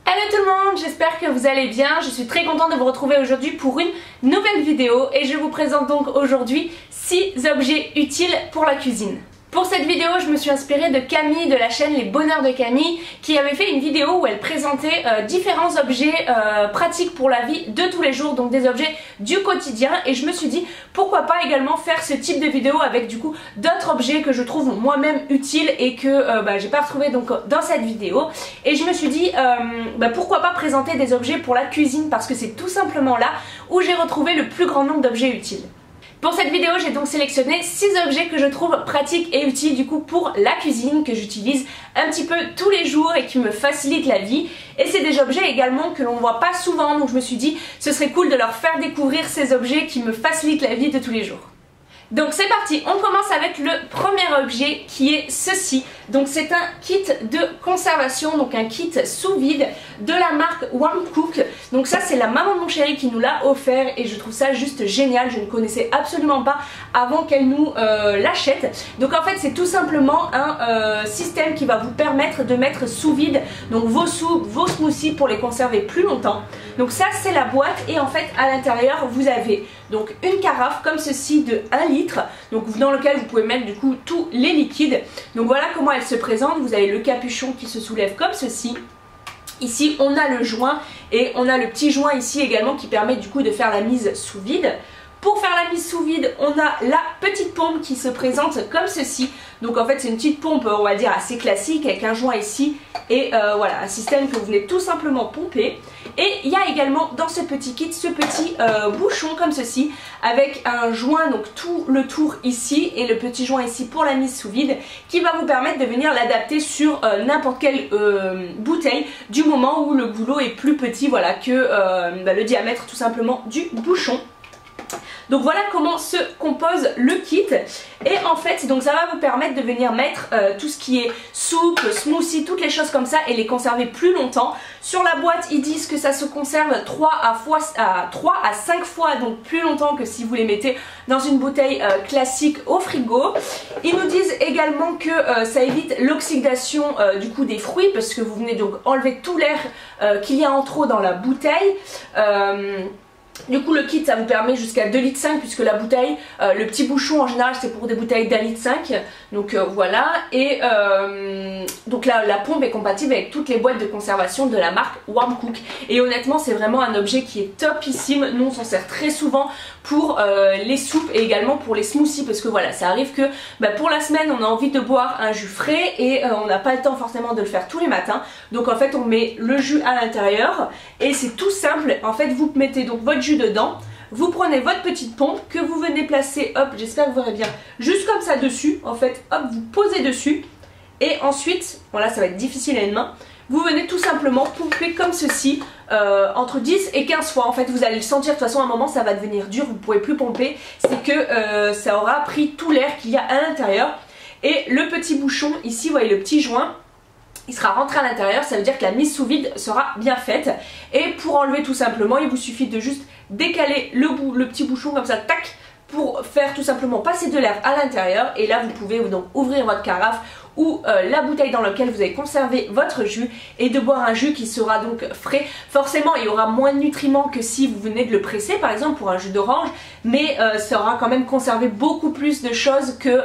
Hello tout le monde, j'espère que vous allez bien. Je suis très contente de vous retrouver aujourd'hui pour une nouvelle vidéo et je vous présente donc aujourd'hui 6 objets utiles pour la cuisine. Pour cette vidéo, je me suis inspirée de Camille de la chaîne Les Bonheurs de Camille qui avait fait une vidéo où elle présentait différents objets pratiques pour la vie de tous les jours, donc des objets du quotidien, et je me suis dit pourquoi pas également faire ce type de vidéo avec du coup d'autres objets que je trouve moi-même utiles et que j'ai pas retrouvé donc dans cette vidéo, et je me suis dit pourquoi pas présenter des objets pour la cuisine parce que c'est tout simplement là où j'ai retrouvé le plus grand nombre d'objets utiles. Pour cette vidéo, j'ai donc sélectionné 6 objets que je trouve pratiques et utiles du coup pour la cuisine, que j'utilise un petit peu tous les jours et qui me facilitent la vie. Et c'est des objets également que l'on ne voit pas souvent, donc je me suis dit ce serait cool de leur faire découvrir ces objets qui me facilitent la vie de tous les jours. Donc c'est parti, on commence avec le premier objet qui est ceci. Donc c'est un kit de conservation, donc un kit sous vide de la marque Warm Cook. Donc ça c'est la maman de mon chéri qui nous l'a offert et je trouve ça juste génial. Je ne connaissais absolument pas avant qu'elle nous l'achète. Donc en fait c'est tout simplement un système qui va vous permettre de mettre sous vide donc vos soupes, vos smoothies pour les conserver plus longtemps. Donc ça c'est la boîte et en fait à l'intérieur vous avez donc une carafe comme ceci de 1 litre, donc dans lequel vous pouvez mettre du coup tous les liquides. Donc voilà comment elle se présente. Vous avez le capuchon qui se soulève comme ceci. Ici on a le joint et on a le petit joint ici également qui permet du coup de faire la mise sous vide. Pour faire la mise sous vide, on a la petite pompe qui se présente comme ceci. Donc en fait c'est une petite pompe on va dire assez classique avec un joint ici et voilà un système que vous venez tout simplement pomper. Et il y a également dans ce petit kit ce petit bouchon comme ceci avec un joint donc tout le tour ici et le petit joint ici pour la mise sous vide qui va vous permettre de venir l'adapter sur n'importe quelle bouteille du moment où le goulot est plus petit voilà que le diamètre tout simplement du bouchon. Donc voilà comment se compose le kit et en fait donc ça va vous permettre de venir mettre tout ce qui est soupe, smoothie, toutes les choses comme ça et les conserver plus longtemps. Sur la boîte ils disent que ça se conserve 3 à 5 fois donc plus longtemps que si vous les mettez dans une bouteille classique au frigo. Ils nous disent également que ça évite l'oxydation du coup des fruits parce que vous venez donc enlever tout l'air qu'il y a en trop dans la bouteille. Du coup le kit ça vous permet jusqu'à 2,5 litres puisque la bouteille, le petit bouchon en général c'est pour des bouteilles d'1,5 litre. Donc voilà, et donc là la pompe est compatible avec toutes les boîtes de conservation de la marque Warm Cook. Et honnêtement c'est vraiment un objet qui est topissime. Nous on s'en sert très souvent pour les soupes et également pour les smoothies parce que voilà ça arrive que pour la semaine on a envie de boire un jus frais et on n'a pas le temps forcément de le faire tous les matins. Donc en fait on met le jus à l'intérieur et c'est tout simple. En fait vous mettez donc votre jus dedans, vous prenez votre petite pompe que vous venez placer, hop j'espère que vous verrez bien, juste comme ça dessus, en fait hop vous posez dessus et ensuite, bon là ça va être difficile à une main, vous venez tout simplement pomper comme ceci entre 10 et 15 fois. En fait vous allez le sentir, de toute façon à un moment ça va devenir dur, vous ne pourrez plus pomper, c'est que ça aura pris tout l'air qu'il y a à l'intérieur. Et le petit bouchon ici, vous voyez le petit joint, il sera rentré à l'intérieur, ça veut dire que la mise sous vide sera bien faite. Et pour enlever tout simplement, il vous suffit de juste décaler le petit bouchon comme ça, tac, pour faire tout simplement passer de l'air à l'intérieur. Et là vous pouvez donc ouvrir votre carafe ou la bouteille dans laquelle vous avez conservé votre jus et de boire un jus qui sera donc frais. Forcément il y aura moins de nutriments que si vous venez de le presser par exemple pour un jus d'orange, mais ça aura quand même conservé beaucoup plus de choses que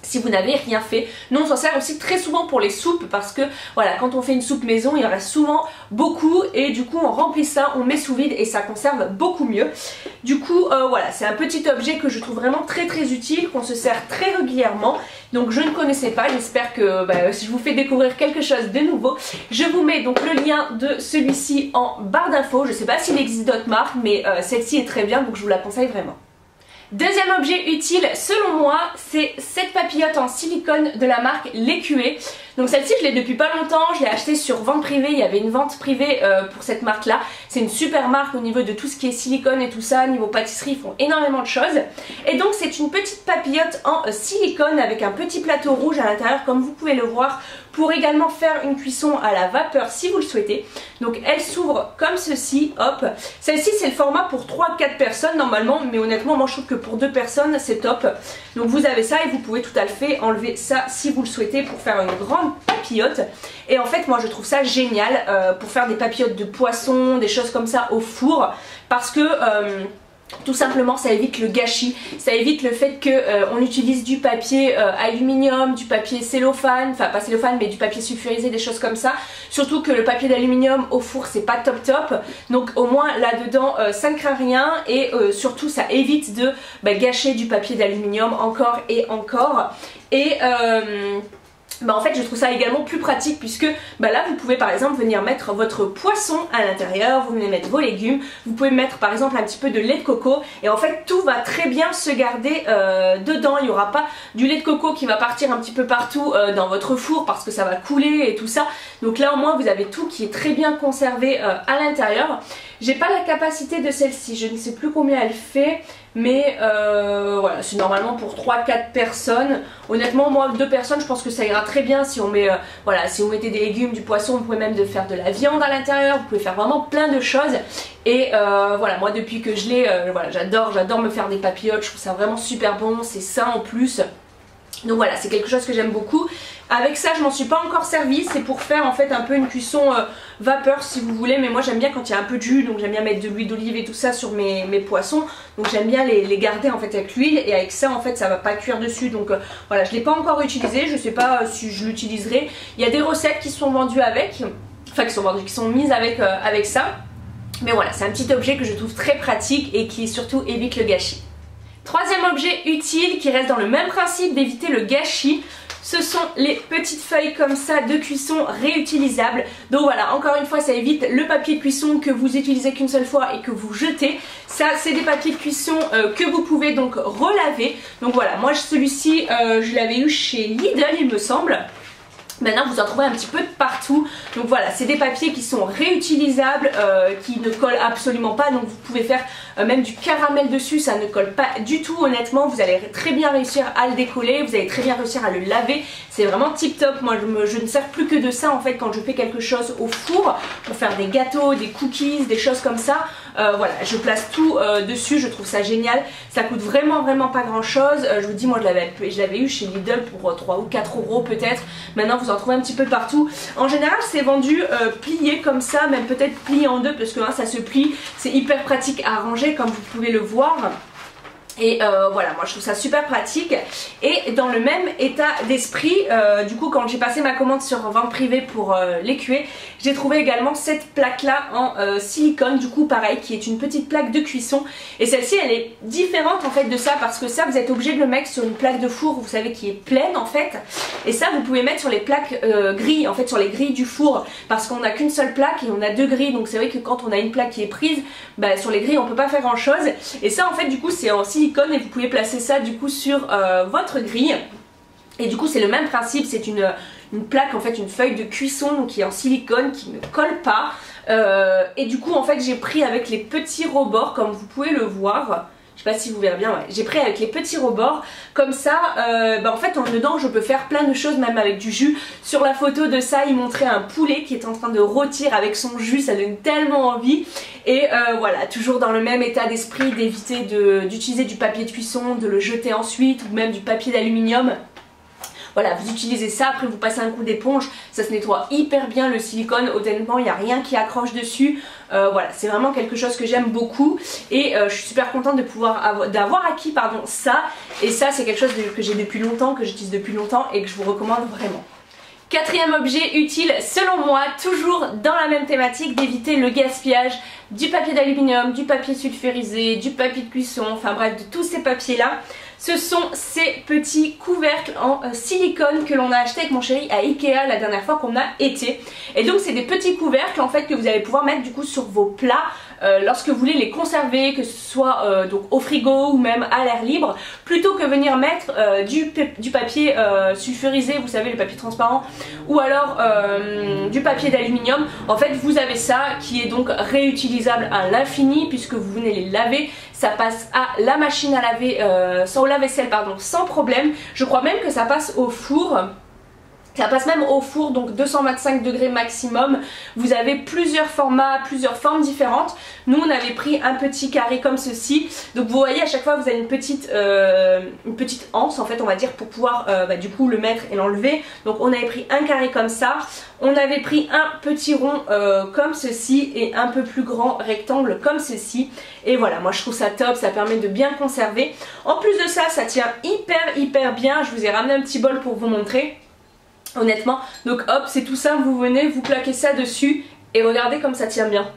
si vous n'avez rien fait. Nous on s'en sert aussi très souvent pour les soupes parce que voilà quand on fait une soupe maison il en reste souvent beaucoup et du coup on remplit ça, on met sous vide et ça conserve beaucoup mieux. Du coup voilà c'est un petit objet que je trouve vraiment très utile, qu'on se sert très régulièrement. Donc je ne connaissais pas, j'espère que si je vous fais découvrir quelque chose de nouveau. Je vous mets donc le lien de celui-ci en barre d'infos. Je ne sais pas s'il existe d'autres marques mais celle-ci est très bien donc je vous la conseille vraiment. Deuxième objet utile selon moi, c'est cette papillote en silicone de la marque L'Écuée. Donc celle-ci je l'ai depuis pas longtemps, je l'ai achetée sur vente privée, il y avait une vente privée pour cette marque là. C'est une super marque au niveau de tout ce qui est silicone et tout ça, niveau pâtisserie ils font énormément de choses. Et donc c'est une petite papillote en silicone avec un petit plateau rouge à l'intérieur comme vous pouvez le voir pour également faire une cuisson à la vapeur si vous le souhaitez. Donc elle s'ouvre comme ceci, hop. Celle-ci c'est le format pour 3-4 personnes normalement, mais honnêtement moi je trouve que pour 2 personnes c'est top. Donc vous avez ça et vous pouvez tout à fait enlever ça si vous le souhaitez pour faire une grande papillote. Et en fait moi je trouve ça génial pour faire des papillotes de poisson, des choses comme ça au four, parce que tout simplement ça évite le gâchis, ça évite le fait que on utilise du papier aluminium, du papier cellophane, enfin pas cellophane mais du papier sulfurisé, des choses comme ça. Surtout que le papier d'aluminium au four c'est pas top top, donc au moins là dedans ça ne craint rien et surtout ça évite de gâcher du papier d'aluminium encore et encore. Et en fait je trouve ça également plus pratique puisque là vous pouvez par exemple venir mettre votre poisson à l'intérieur, vous venez mettre vos légumes, vous pouvez mettre par exemple un petit peu de lait de coco et en fait tout va très bien se garder dedans. Il n'y aura pas du lait de coco qui va partir un petit peu partout dans votre four parce que ça va couler et tout ça. Donc là au moins vous avez tout qui est très bien conservé à l'intérieur. J'ai pas la capacité de celle-ci, je ne sais plus combien elle fait, mais voilà, c'est normalement pour 3-4 personnes. Honnêtement moi 2 personnes je pense que ça ira très bien si on met voilà, si vous mettez des légumes, du poisson, vous pouvez même faire de la viande à l'intérieur, vous pouvez faire vraiment plein de choses. Et voilà, moi depuis que je l'ai, voilà, j'adore me faire des papillotes, je trouve ça vraiment super bon, c'est sain en plus. Donc voilà, c'est quelque chose que j'aime beaucoup. Avec ça je m'en suis pas encore servi, c'est pour faire en fait un peu une cuisson vapeur si vous voulez, mais moi j'aime bien quand il y a un peu de jus, donc j'aime bien mettre de l'huile d'olive et tout ça sur mes poissons, donc j'aime bien les garder en fait avec l'huile, et avec ça en fait ça va pas cuire dessus. Donc voilà, je l'ai pas encore utilisé, je sais pas si je l'utiliserai. Il y a des recettes qui sont vendues avec, enfin qui sont mises avec ça, mais voilà, c'est un petit objet que je trouve très pratique et qui surtout évite le gâchis. Troisième objet utile qui reste dans le même principe d'éviter le gâchis, ce sont les petites feuilles comme ça de cuisson réutilisables. Donc voilà, encore une fois ça évite le papier de cuisson que vous utilisez qu'une seule fois et que vous jetez. Ça c'est des papiers de cuisson que vous pouvez donc relaver. Donc voilà, moi celui-ci je l'avais eu chez Lidl il me semble. Maintenant vous en trouvez un petit peu de partout. Donc voilà, c'est des papiers qui sont réutilisables, qui ne collent absolument pas. Donc vous pouvez faire même du caramel dessus, ça ne colle pas du tout honnêtement. Vous allez très bien réussir à le décoller, vous allez très bien réussir à le laver. C'est vraiment tip top. Moi je ne sers plus que de ça en fait quand je fais quelque chose au four, pour faire des gâteaux, des cookies, des choses comme ça. Voilà, je place tout dessus, je trouve ça génial. Ça coûte vraiment pas grand chose. Je vous dis, moi je l'avais eu chez Lidl pour 3 ou 4 euros peut-être. Maintenant vous en trouvez un petit peu partout. En général c'est vendu plié comme ça, même peut-être plié en deux parce que ça se plie. C'est hyper pratique à ranger comme vous pouvez le voir. Et voilà, moi je trouve ça super pratique. Et dans le même état d'esprit, du coup quand j'ai passé ma commande sur vente privée pour l'écuyer, j'ai trouvé également cette plaque là en silicone, du coup pareil, qui est une petite plaque de cuisson. Et celle-ci elle est différente en fait de ça, parce que ça vous êtes obligé de le mettre sur une plaque de four, vous savez, qui est pleine en fait. Et ça vous pouvez mettre sur les plaques grilles, en fait sur les grilles du four, parce qu'on n'a qu'une seule plaque et on a 2 grilles. Donc c'est vrai que quand on a une plaque qui est prise, sur les grilles on peut pas faire grand chose. Et ça en fait du coup c'est en silicone, et vous pouvez placer ça du coup sur votre grille. Et du coup c'est le même principe, c'est une plaque en fait, une feuille de cuisson donc qui est en silicone, qui ne colle pas. Et du coup en fait j'ai pris avec les petits rebords comme vous pouvez le voir. Je sais pas si vous verrez bien, ouais. J'ai pris avec les petits rebords, comme ça, en fait en dedans je peux faire plein de choses, même avec du jus. Sur la photo de ça, il montrait un poulet qui est en train de rôtir avec son jus, ça donne tellement envie. Et voilà, toujours dans le même état d'esprit d'éviter d'utiliser du papier de cuisson, de le jeter ensuite, ou même du papier d'aluminium. Voilà, vous utilisez ça, après vous passez un coup d'éponge, ça se nettoie hyper bien le silicone, honnêtement il n'y a rien qui accroche dessus. Voilà, c'est vraiment quelque chose que j'aime beaucoup et je suis super contente de d'avoir acquis ça. Et ça c'est quelque chose que j'ai depuis longtemps, que j'utilise depuis longtemps et que je vous recommande vraiment. Quatrième objet utile selon moi, toujours dans la même thématique d'éviter le gaspillage du papier d'aluminium, du papier sulfurisé, du papier de cuisson, enfin bref de tous ces papiers là. Ce sont ces petits couvercles en silicone que l'on a acheté avec mon chéri à Ikea la dernière fois qu'on a été. Et donc c'est des petits couvercles en fait que vous allez pouvoir mettre du coup sur vos plats lorsque vous voulez les conserver, que ce soit donc au frigo ou même à l'air libre, plutôt que venir mettre du papier sulfurisé, vous savez, le papier transparent, ou alors du papier d'aluminium. En fait vous avez ça qui est donc réutilisable à l'infini puisque vous venez les laver. Ça passe à la machine à laver, au lave-vaisselle pardon, sans problème. Je crois même que ça passe au four. Ça passe même au four, donc 225 degrés maximum. Vous avez plusieurs formats, plusieurs formes différentes. Nous on avait pris un petit carré comme ceci. Donc vous voyez à chaque fois vous avez une petite anse en fait on va dire pour pouvoir du coup le mettre et l'enlever. Donc on avait pris un carré comme ça. On avait pris un petit rond comme ceci et un peu plus grand rectangle comme ceci. Et voilà, moi je trouve ça top, ça permet de bien conserver. En plus de ça, ça tient hyper bien. Je vous ai ramené un petit bol pour vous montrer. Honnêtement, donc hop, c'est tout simple, vous venez, vous claquez ça dessus et regardez comme ça tient bien.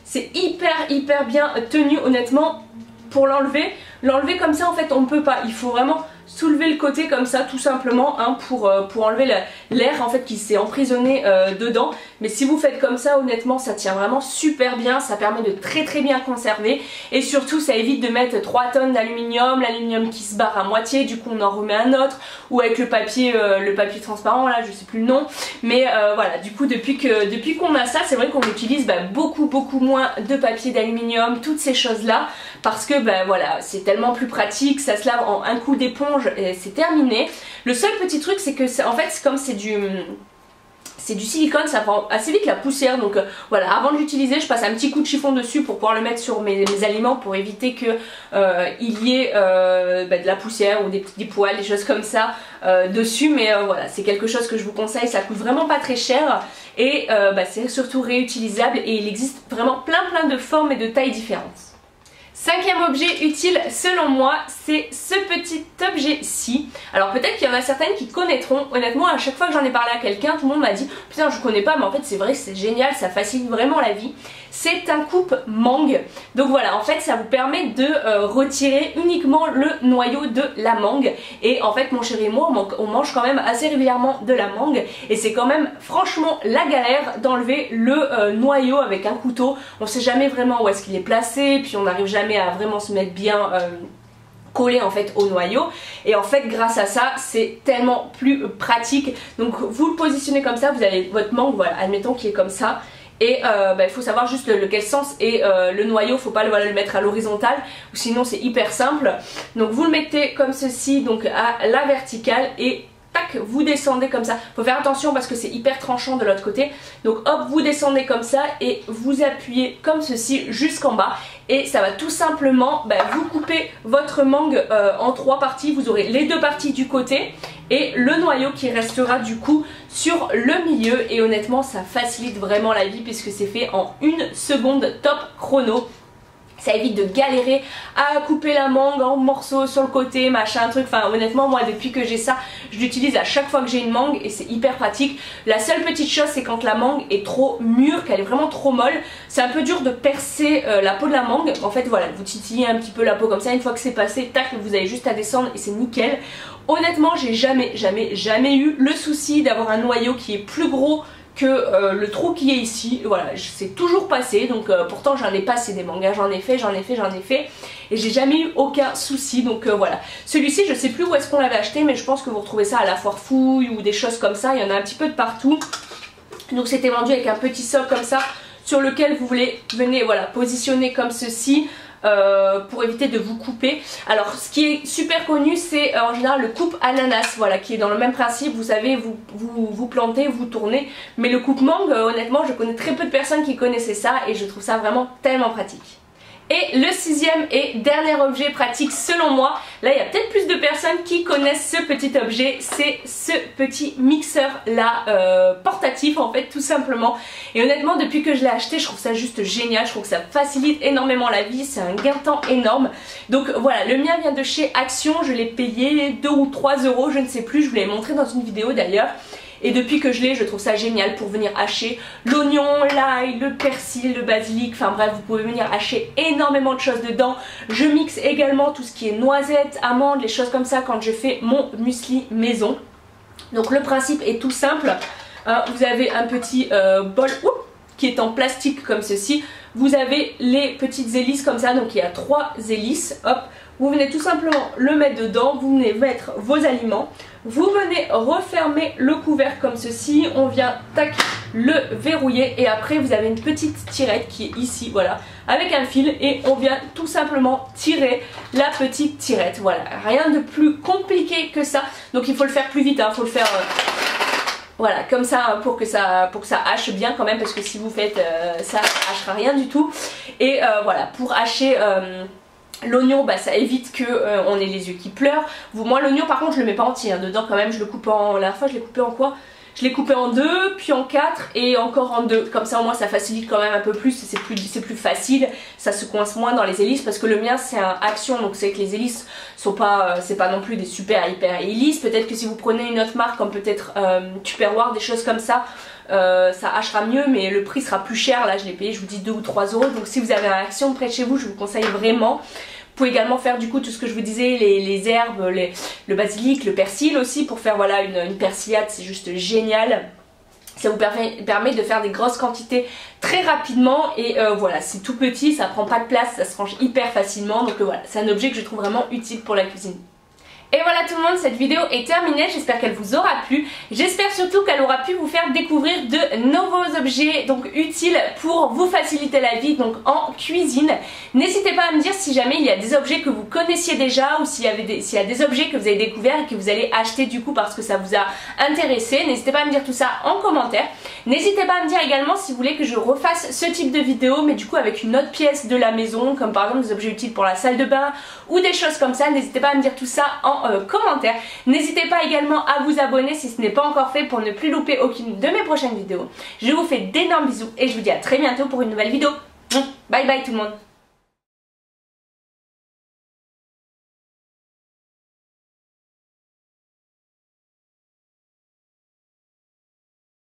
C'est hyper bien tenu honnêtement. Pour l'enlever comme ça en fait on ne peut pas, il faut vraiment soulever le côté comme ça tout simplement hein, pour enlever l'air en fait qui s'est emprisonné dedans. Mais si vous faites comme ça honnêtement ça tient vraiment super bien, ça permet de très bien conserver et surtout ça évite de mettre 3 tonnes d'aluminium, l'aluminium qui se barre à moitié, du coup on en remet un autre, ou avec le papier transparent là je sais plus le nom, mais voilà du coup depuis qu'on a ça c'est vrai qu'on utilise beaucoup moins de papier d'aluminium, toutes ces choses là parce que voilà c'est tellement plus pratique, ça se lave en un coup d'éponge et c'est terminé. Le seul petit truc c'est que en fait comme c'est du silicone, ça prend assez vite la poussière, donc voilà, avant de l'utiliser je passe un petit coup de chiffon dessus pour pouvoir le mettre sur mes aliments pour éviter que il y ait de la poussière ou des petits poils, des choses comme ça dessus, mais voilà, c'est quelque chose que je vous conseille, ça coûte vraiment pas très cher et c'est surtout réutilisable et il existe vraiment plein de formes et de tailles différentes. Cinquième objet utile selon moi, c'est ce petit objet-ci. Alors peut-être qu'il y en a certaines qui connaîtront. Honnêtement, à chaque fois que j'en ai parlé à quelqu'un, tout le monde m'a dit « Putain, je connais pas, mais en fait c'est vrai, c'est génial, ça facilite vraiment la vie. » C'est un coupe-mangue. Donc voilà, en fait ça vous permet de retirer uniquement le noyau de la mangue. Et en fait mon chéri et moi, on mange quand même assez régulièrement de la mangue. Et c'est quand même franchement la galère d'enlever le noyau avec un couteau. On sait jamais vraiment où est-ce qu'il est placé, puis on n'arrive jamais à vraiment se mettre bien collé en fait au noyau, et en fait grâce à ça c'est tellement plus pratique. Donc vous le positionnez comme ça, vous avez votre mangue, voilà, admettons qu'il est comme ça, et il faut savoir juste lequel sens, et le noyau faut pas le mettre à l'horizontale ou sinon c'est hyper simple. Donc vous le mettez comme ceci, donc à la verticale, et tac, vous descendez comme ça. Faut faire attention parce que c'est hyper tranchant de l'autre côté. Donc hop, vous descendez comme ça et vous appuyez comme ceci jusqu'en bas. Et ça va tout simplement vous couper votre mangue en 3 parties. Vous aurez les 2 parties du côté et le noyau qui restera du coup sur le milieu. Et honnêtement ça facilite vraiment la vie puisque c'est fait en 1 seconde top chrono. Ça évite de galérer à couper la mangue en morceaux sur le côté, machin, truc. Enfin honnêtement moi depuis que j'ai ça, je l'utilise à chaque fois que j'ai une mangue et c'est hyper pratique. La seule petite chose c'est quand la mangue est trop mûre, qu'elle est vraiment trop molle, c'est un peu dur de percer la peau de la mangue. En fait voilà, vous titillez un petit peu la peau comme ça, une fois que c'est passé, tac, vous avez juste à descendre et c'est nickel. Honnêtement j'ai jamais eu le souci d'avoir un noyau qui est plus gros que le trou qui est ici. Voilà, c'est toujours passé, donc pourtant j'en ai passé des mangas, j'en ai fait et j'ai jamais eu aucun souci. Donc voilà, celui-ci je sais plus où est-ce qu'on l'avait acheté, mais je pense que vous retrouvez ça à la foire fouille ou des choses comme ça, il y en a un petit peu de partout. Donc c'était vendu avec un petit socle comme ça sur lequel vous venez voilà, positionner comme ceci. Pour éviter de vous couper. Alors ce qui est super connu c'est en général le coupe ananas, voilà, qui est dans le même principe. Vous savez, vous plantez, vous tournez, mais le coupe mangue honnêtement je connais très peu de personnes qui connaissaient ça et je trouve ça vraiment tellement pratique. Et le 6e et dernier objet pratique selon moi, là il y a peut-être plus de personnes qui connaissent ce petit objet, c'est ce petit mixeur là portatif en fait tout simplement. Et honnêtement depuis que je l'ai acheté je trouve ça juste génial, je trouve que ça facilite énormément la vie, c'est un gain de temps énorme. Donc voilà, le mien vient de chez Action, je l'ai payé 2 ou 3 euros, je ne sais plus, je vous l'ai montré dans une vidéo d'ailleurs. Et depuis que je l'ai, je trouve ça génial pour venir hacher l'oignon, l'ail, le persil, le basilic, enfin bref, vous pouvez venir hacher énormément de choses dedans. Je mixe également tout ce qui est noisettes, amandes, les choses comme ça quand je fais mon muesli maison. Donc le principe est tout simple. Vous avez un petit bol qui est en plastique comme ceci. Vous avez les petites hélices comme ça, donc il y a 3 hélices, hop. Vous venez tout simplement le mettre dedans, vous venez mettre vos aliments, vous venez refermer le couvercle comme ceci, on vient tac le verrouiller et après vous avez une petite tirette qui est ici, voilà, avec un fil et on vient tout simplement tirer la petite tirette, voilà, rien de plus compliqué que ça. Donc il faut le faire plus vite, hein, faut le faire Voilà, comme ça pour que ça hache bien quand même, parce que si vous faites ça hachera rien du tout. Et voilà, pour hacher l'oignon, bah, ça évite que on ait les yeux qui pleurent. Moi l'oignon par contre je le mets pas entier, hein. Dedans quand même je le coupe en... La dernière fois je l'ai coupé en quoi? Je l'ai coupé en 2, puis en 4 et encore en 2. Comme ça au moins ça facilite quand même un peu plus, c'est plus facile, ça se coince moins dans les hélices, parce que le mien c'est un Action, donc c'est que les hélices sont pas, c'est pas non plus des super hyper hélices. Peut-être que si vous prenez une autre marque comme peut-être Tupperware, des choses comme ça hachera mieux, mais le prix sera plus cher. Là je l'ai payé, je vous dis 2 ou 3 euros. Donc si vous avez un Action près de chez vous, je vous conseille vraiment. Vous pouvez également faire du coup tout ce que je vous disais, les herbes, le basilic, le persil aussi, pour faire voilà une persillade, c'est juste génial. Ça vous permet de faire des grosses quantités très rapidement et voilà, c'est tout petit, ça prend pas de place, ça se range hyper facilement. Donc voilà, c'est un objet que je trouve vraiment utile pour la cuisine. Et voilà tout le monde, cette vidéo est terminée, j'espère qu'elle vous aura plu. J'espère surtout qu'elle aura pu vous faire découvrir de nouveaux objets donc utiles pour vous faciliter la vie donc en cuisine. N'hésitez pas à me dire si jamais il y a des objets que vous connaissiez déjà, ou s'il y a des objets que vous avez découverts et que vous allez acheter du coup parce que ça vous a intéressé. N'hésitez pas à me dire tout ça en commentaire. N'hésitez pas à me dire également si vous voulez que je refasse ce type de vidéo, mais du coup avec une autre pièce de la maison, comme par exemple des objets utiles pour la salle de bain ou des choses comme ça. N'hésitez pas à me dire tout ça en commentaire. N'hésitez pas également à vous abonner si ce n'est pas encore fait pour ne plus louper aucune de mes prochaines vidéos. Je vous fais d'énormes bisous et je vous dis à très bientôt pour une nouvelle vidéo. Bye bye tout le monde.